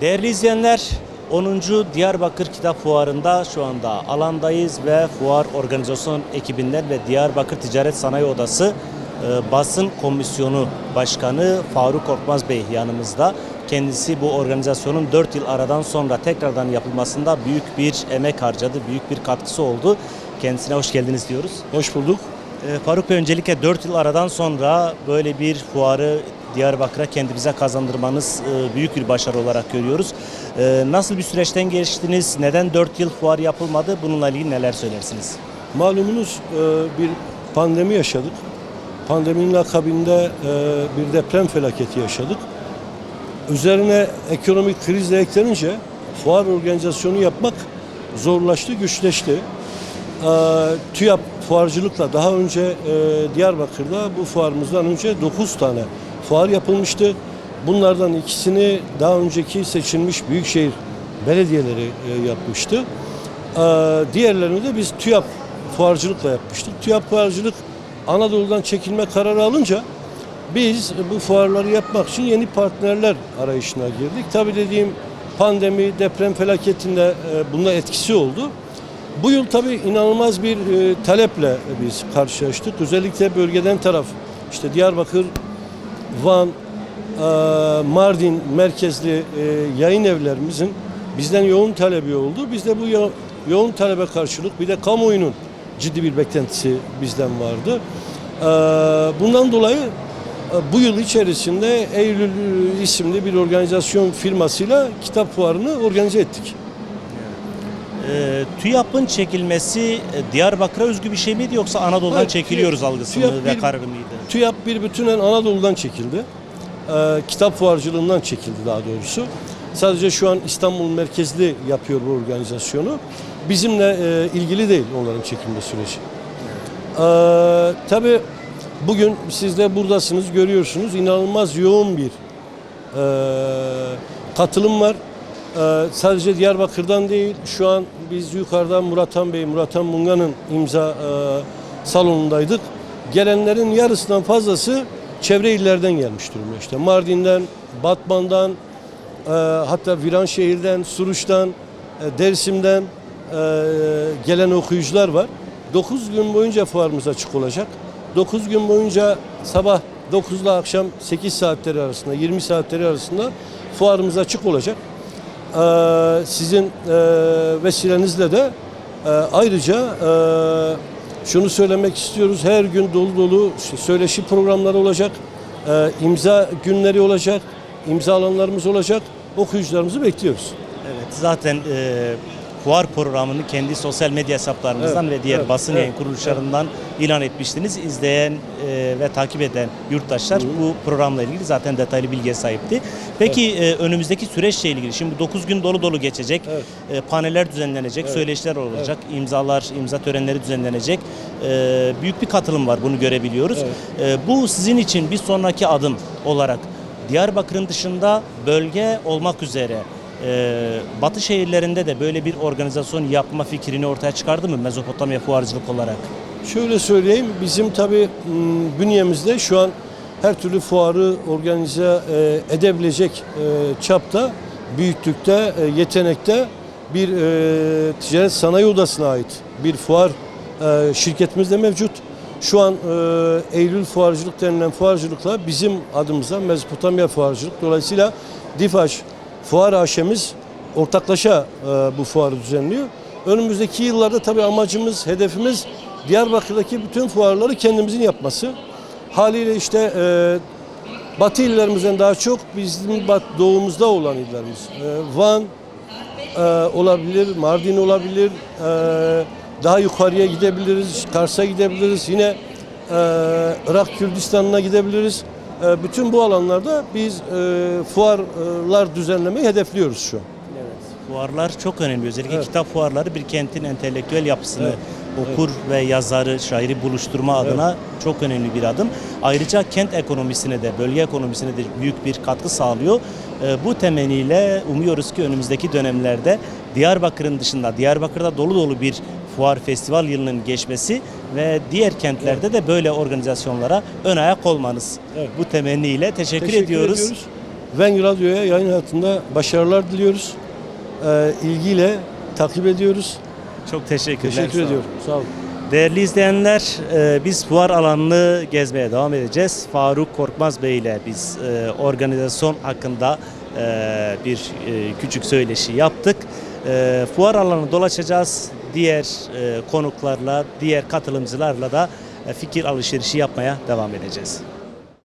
Değerli izleyenler, 10. Diyarbakır Kitap Fuarı'nda şu anda alandayız ve fuar organizasyon ekibinden ve Diyarbakır Ticaret Sanayi Odası Basın Komisyonu Başkanı Faruk Korkmaz Bey yanımızda. Kendisi bu organizasyonun 4 yıl aradan sonra tekrardan yapılmasında büyük bir emek harcadı, büyük bir katkısı oldu. Kendisine hoş geldiniz diyoruz. Hoş bulduk. Faruk Bey, öncelikle 4 yıl aradan sonra böyle bir fuarı Diyarbakır'a kendimize kazandırmanız büyük bir başarı olarak görüyoruz. Nasıl bir süreçten geçtiniz? Neden 4 yıl fuar yapılmadı? Bununla ilgili neler söylersiniz? Malumunuz bir pandemi yaşadık. Pandeminin akabinde bir deprem felaketi yaşadık. Üzerine ekonomik kriz de eklenince fuar organizasyonu yapmak zorlaştı, güçleşti. TÜYAP fuarcılıkla daha önce Diyarbakır'da bu fuarımızdan önce 9 tane fuar yapılmıştı. Bunlardan ikisini daha önceki seçilmiş büyükşehir belediyeleri yapmıştı. Diğerlerini de biz TÜYAP fuarcılıkla yapmıştık. TÜYAP fuarcılık Anadolu'dan çekilme kararı alınca biz bu fuarları yapmak için yeni partnerler arayışına girdik. Tabii dediğim pandemi, deprem felaketinde bunda etkisi oldu. Bu yıl tabii inanılmaz bir taleple biz karşılaştık. Özellikle bölgeden taraf, işte Diyarbakır, Van, Mardin merkezli yayın evlerimizin bizden yoğun talebi oldu. Biz de bu yoğun talebe karşılık bir de kamuoyunun ciddi bir beklentisi bizden vardı. Bundan dolayı bu yıl içerisinde Eylül isimli bir organizasyon firmasıyla kitap fuarını organize ettik. TÜYAP'ın çekilmesi Diyarbakır'a özgü bir şey miydi, yoksa Anadolu'dan Hayır, çekiliyoruz algısını ve kararı mıydı? TÜYAP bir bütünen Anadolu'dan çekildi. Kitap fuarcılığından çekildi daha doğrusu. Sadece şu an İstanbul merkezli yapıyor bu organizasyonu. Bizimle ilgili değil onların çekilme süreci. Tabii bugün siz de buradasınız, görüyorsunuz. İnanılmaz yoğun bir katılım var. Sadece Diyarbakır'dan değil, şu an biz yukarıda Murat Han Munga'nın imza salonundaydık. Gelenlerin yarısından fazlası çevre illerden gelmiş durumda. İşte Mardin'den, Batman'dan, hatta Viranşehir'den, Suruç'tan, Dersim'den gelen okuyucular var. 9 gün boyunca fuarımız açık olacak. 9 gün boyunca sabah 9 ile akşam 8 saatleri arasında, 20 saatleri arasında fuarımız açık olacak. Sizin vesilenizle de ayrıca şunu söylemek istiyoruz. Her gün dolu dolu söyleşi programları olacak. İmza günleri olacak. İmza alanlarımız olacak. Okuyucularımızı bekliyoruz. Evet, zaten fuar programını kendi sosyal medya hesaplarınızdan ve diğer basın yayın kuruluşlarından ilan etmiştiniz. İzleyen ve takip eden yurttaşlar bu programla ilgili zaten detaylı bilgiye sahipti. Peki önümüzdeki süreçle ilgili, şimdi 9 gün dolu dolu geçecek, paneller düzenlenecek, söyleşiler olacak, imza törenleri düzenlenecek. Büyük bir katılım var, bunu görebiliyoruz. Bu sizin için bir sonraki adım olarak Diyarbakır'ın dışında bölge olmak üzere Batı şehirlerinde de böyle bir organizasyon yapma fikrini ortaya çıkardı mı Mezopotamya fuarcılık olarak? Şöyle söyleyeyim, bizim tabii bünyemizde şu an her türlü fuarı organize edebilecek çapta, büyüklükte, yetenekte bir ticaret sanayi odasına ait bir fuar şirketimiz de mevcut. Şu an Eylül fuarcılık denilen fuarcılıkla bizim adımıza Mezopotamya fuarcılık, dolayısıyla DİFAŞ Fuar AŞ'miz ortaklaşa bu fuarı düzenliyor. Önümüzdeki yıllarda tabii amacımız, hedefimiz Diyarbakır'daki bütün fuarları kendimizin yapması. Haliyle işte Batı illerimizden daha çok bizim doğumuzda olan illerimiz. Van olabilir, Mardin olabilir, daha yukarıya gidebiliriz, Kars'a gidebiliriz, yine Irak Kürdistan'ına gidebiliriz. Bütün bu alanlarda biz fuarlar düzenlemeyi hedefliyoruz şu an. Evet. Fuarlar çok önemli. Özellikle kitap fuarları bir kentin entelektüel yapısını, okur ve yazarı, şairi buluşturma adına çok önemli bir adım. Ayrıca kent ekonomisine de, bölge ekonomisine de büyük bir katkı sağlıyor. Bu temenniyle umuyoruz ki önümüzdeki dönemlerde Diyarbakır'ın dışında, Diyarbakır'da dolu dolu bir fuar festival yılının geçmesi ve diğer kentlerde de böyle organizasyonlara ön ayak olmanız. Bu temenniyle teşekkür ediyoruz. Vengi Radyo'ya yayın hayatında başarılar diliyoruz. İlgiyle takip ediyoruz. Çok teşekkürler. Teşekkür Sağ olun. ediyorum. Sağ olun. Değerli izleyenler, biz fuar alanını gezmeye devam edeceğiz. Faruk Korkmaz Bey ile biz organizasyon hakkında bir küçük söyleşi yaptık. Fuar alanını dolaşacağız. Diğer konuklarla, diğer katılımcılarla da fikir alışverişi yapmaya devam edeceğiz.